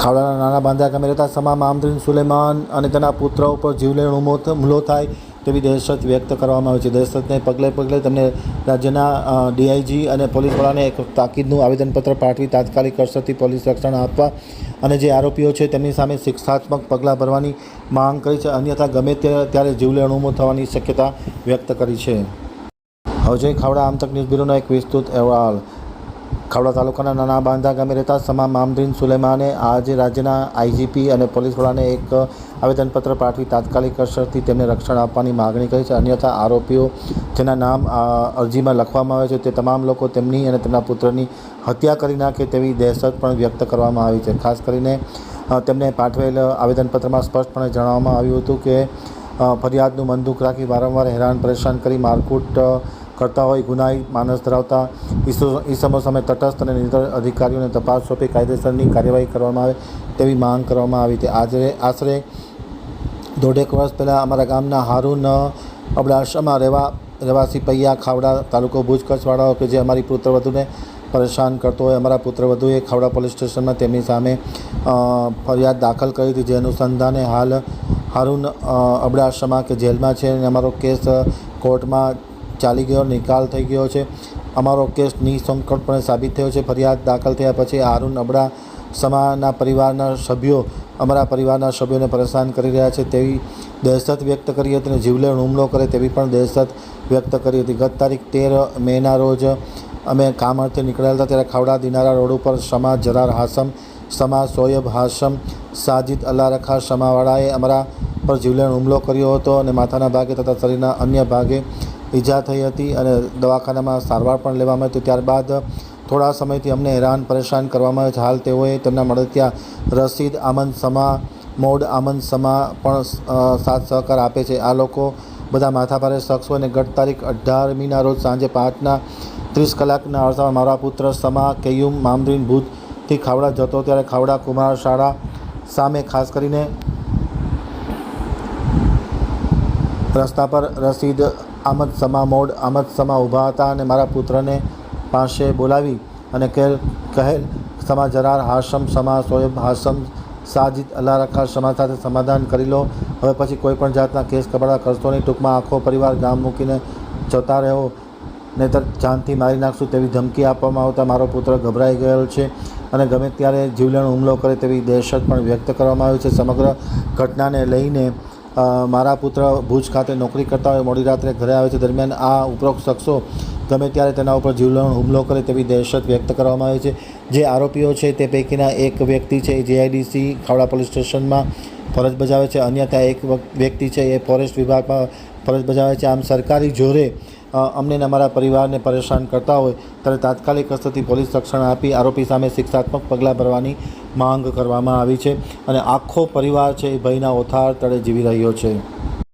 ખાવડાના નાના બાંધા ગામે રહેતા સમા મામદ્રીન સુલેમાન અને તેના પુત્ર ઉપર જીવલેણ હુમલો થાય તેવી દહેશત વ્યક્ત કરવામાં આવી છે. દહેશતને પગલે તેમને રાજ્યના ડીઆઈજી અને પોલીસવાળાને એક તાકીદનું આવેદનપત્ર પાઠવી તાત્કાલિક અસરથી પોલીસ રક્ષણ આપવા અને જે આરોપીઓ છે તેમની સામે શિક્ષાત્મક પગલાં ભરવાની માંગ કરી છે. અન્યથા ગમે ત્યારે જીવલેણ હુમલો થવાની શક્યતા વ્યક્ત કરી છે. હવે જોઈએ ખાવડા આમતક ન્યૂઝ બ્યુરોનો એક વિસ્તૃત અહેવાલ. ખાવડા તાલુકાના નાના બાંધા ગામે રહેતા સમા મામદ્રીન સુલેમાને આજે રાજ્યના આઈજીપી અને પોલીસવાળાને એક આવેદનપત્ર પાઠવી તાત્કાલિક અસરથી તેમને રક્ષણ આપવાની માગણી કરી છે. અન્યથા આરોપીઓ જેના નામ અરજીમાં લખવામાં આવે છે તે તમામ લોકો તેમની અને તેમના પુત્રની હત્યા કરી નાખે તેવી દહેશત પણ વ્યક્ત કરવામાં આવી છે. ખાસ કરીને તેમને પાઠવેલ આવેદનપત્રમાં સ્પષ્ટપણે જણાવવામાં આવ્યું હતું કે ફરિયાદનું મનદુખ રાખી વારંવાર હેરાન પરેશાન કરી મારકૂટ કરતા હોય ગુનાહિત માનસ ધરાવતા ઈસમો સામે તટસ્થ અને નિર્દોષ અધિકારીઓને તપાસ સોંપી કાયદેસરની કાર્યવાહી કરવામાં આવે તેવી માંગ કરવામાં આવી હતી. આશરે 1.5 વર્ષ પહેલાં અમારા ગામના હારૂન અબડાસામાં રહેવાસી પૈયા ખાવડા તાલુકો ભુજ કચ્છવાળાઓ કે જે અમારી પુત્રવધૂને પરેશાન કરતો હોય અમારા પુત્રવધૂએ ખાવડા પોલીસ સ્ટેશનમાં તેમની સામે ફરિયાદ દાખલ કરી હતી. જે અનુસંધાને હાલ હારૂન અબડાસામાં કે જેલમાં છે અને અમારો કેસ કોર્ટમાં ચાલી ગયો, નિકાલ થઈ ગયો છે. અમારો કેસ નિસંકોચપણે સાબિત થયો છે. ફરિયાદ દાખલ થયા પછી હારૂન અબડાસાના પરિવારના સભ્યો અમારા પરિવારના સભ્યોને પરેશાન કરી રહ્યા છે તેવી દહેશત વ્યક્ત કરી હતી અને જીવલેણ હુમલો કરે તેવી પણ દહેશત વ્યક્ત કરી હતી. ગત તારીખ 13 મેના રોજ અમે કામ અર્થે નીકળ્યા હતા ત્યારે ખાવડા દિનારા રોડ ઉપર સમા જરાર હાસમ, સમા સોયબ હાસમ, સાજિદ અલ્લા રખા સમાવાળાએ અમારા પર જીવલેણ હુમલો કર્યો હતો અને માથાના ભાગે તથા શરીરના અન્ય ભાગે ઈજા થઈ હતી અને દવાખાનામાં સારવાર પણ લેવામાં આવી. ત્યારબાદ થોડા સમયથી અમને હેરાન પરેશાન કરવામાં આવે છે. હાલ તેઓએ તેમના મળતિયા રશીદ આમન સમા, મૌડ આમન સમા પણ સાથ સહકાર આપે છે. આ લોકો બધા માથાભારે શખ્સો અને ગત તારીખ 18મીના રોજ સાંજે 5:30 કલાકના અરસામાં મારા પુત્ર સમા કૈયુમ મામદ્રીન ભુજથી ખાવડા જતો ત્યારે ખાવડા કુમાર શાળા સામે ખાસ કરીને રસ્તા પર રશીદ આમદ સમા, મૌડ આમદ સમા ઊભા હતા અને મારા પુત્રને પાસે બોલાવી અને કહેલ સમા જરાર હાશમ, સમા સોયબ હાશમ, સાજિદ અલ્લા રખા સમા સાથે સમાધાન કરી લો. હવે પછી કોઈ પણ જાતના કેસ કબાડા કરશો નહીં. ટૂંકમાં આખો પરિવાર ગામ મૂકીને જતા રહો નહીંતર જાનથી મારી નાખશું તેવી ધમકી આપવામાં આવતા મારો પુત્ર ગભરાઈ ગયેલ છે અને ગમે ત્યારે જીવલેણ હુમલો કરે તેવી દહેશત પણ વ્યક્ત કરવામાં આવી છે. સમગ્ર ઘટનાને લઈને મારા પુત્ર ભુજ ખાતે નોકરી કરતા હોય મોડી રાત્રે ઘરે આવે છે. દરમિયાન આ ઉપરોક્ત શખ્સો ગમે ત્યારે તેના ઉપર જીવલેણ હુમલો કરે તેવી દહેશત વ્યક્ત કરવામાં આવી છે. જે આરોપીઓ છે તે પૈકીના એક વ્યક્તિ છે એ JIDC ખાવડા પોલીસ સ્ટેશનમાં ફરજ બજાવે છે. અન્યથા એક વ્યક્તિ છે એ ફોરેસ્ટ વિભાગમાં ફરજ બજાવે છે. આમ સરકારી જોરે અમને અમારા પરિવારને પરેશાન કરતા હોય ત્યારે તાત્કાલિક અસરથી પોલીસ રક્ષણ આપી આરોપી સામે શિક્ષાત્મક પગલાં ભરવાની માંગ કરવામાં આવી છે અને આખો પરિવાર છે એ ભયના ઓથાર તળે જીવી રહ્યો છે.